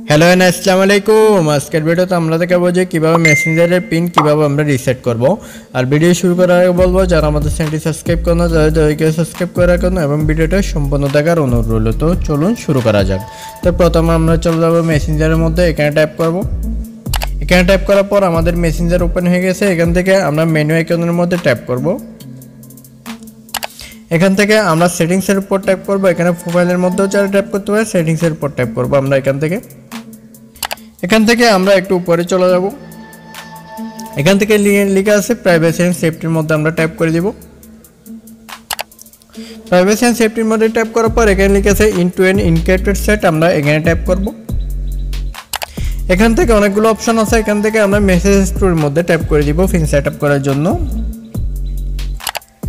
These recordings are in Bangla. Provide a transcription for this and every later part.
হ্যালো এন্ড আসসালামু আলাইকুম। আজকের ভিডিওতে আমরা দেখাবো যে কীভাবে মেসেঞ্জারের পিন কীভাবে আমরা রিসেট করব। আর ভিডিও শুরু করার আগে বলবো যারা আমাদের চ্যানেলটি সাবস্ক্রাইব করো না তাদের দয়াকে সাবস্ক্রাইব করে রাখুন এবং ভিডিওটা সম্পূর্ণ দেখার অনুরোধ রইল। তো চলুন শুরু করা যাক। তো প্রথমে আমরা চলে যাবো মেসেঞ্জারের মধ্যে, এখানে টাইপ করব। এখানে টাইপ করার পর আমাদের মেসেঞ্জার ওপেন হয়ে গেছে। এখান থেকে আমরা মেনু আইকনের মধ্যে টাইপ করব। এখান থেকে আমরা সেটিংসের উপর টাইপ করব। এখানে প্রোফাইলের মধ্যেও যারা টাইপ করতে পারে সেটিংসের উপর টাইপ করব আমরা। এখান থেকে আমরা একটু উপরে চলে যাব। এখান থেকে লেখা আছে প্রাইভেসি এন্ড সেফটির মধ্যে আমরা টাইপ করে দিব। প্রাইভেসি এন্ড সেফটির মধ্যে টাইপ করার পর এখানে লেখা আছে end to end encrypted set, আমরা এখানে টাইপ করব। এখান থেকে অনেকগুলো অপশন আছে, এখান থেকে আমরা মেসেজ স্টোরের মধ্যে টাইপ করে দিব পিন সেটআপ করার জন্য।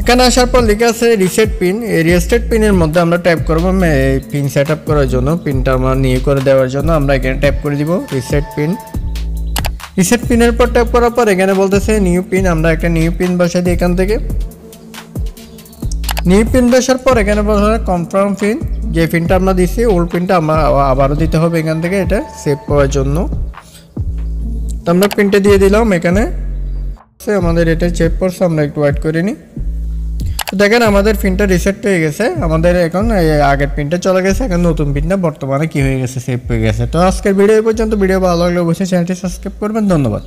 এখানে আসার পর লেখা আছে রিসেট পিন, এই রিসেট পিনের মধ্যে আমরা টাইপ করব পিন সেটআপ করার জন্য, পিনটা আমরা নিউ করে দেওয়ার জন্য আমরা এখানে টাইপ করে দিব রিসেট পিন। রিসেট পিনের পর টাইপ করার পর এখানে বলতেছে নিউ পিন, আমরা একটা নিউ পিন বসাই দিই। এখান থেকে নিউ পিন বসার পর এখানে বলছে কনফার্ম পিন, যে পিনটা আমরা দিচ্ছি ওল্ড পিনটা আমরা আবারও দিতে হবে এখান থেকে এটা সেভ করার জন্য। তো আমরা পিনটা দিয়ে দিলাম। এখানে আমাদের এটা চেক করছে, আমরা একটু ওয়েট করে নিই। দেখেন আমাদের পিনটা রিসেট হয়ে গেছে, আমাদের এখন আগের পিনটা চলে গেছে, এখন নতুন পিনটা বর্তমানে কি হয়ে গেছে সেভ হয়ে গেছে। তো আজকের ভিডিও পর্যন্ত, ভিডিও ভালো লাগলে অবশ্যই চ্যানেলটি সাবস্ক্রাইব করবেন। ধন্যবাদ।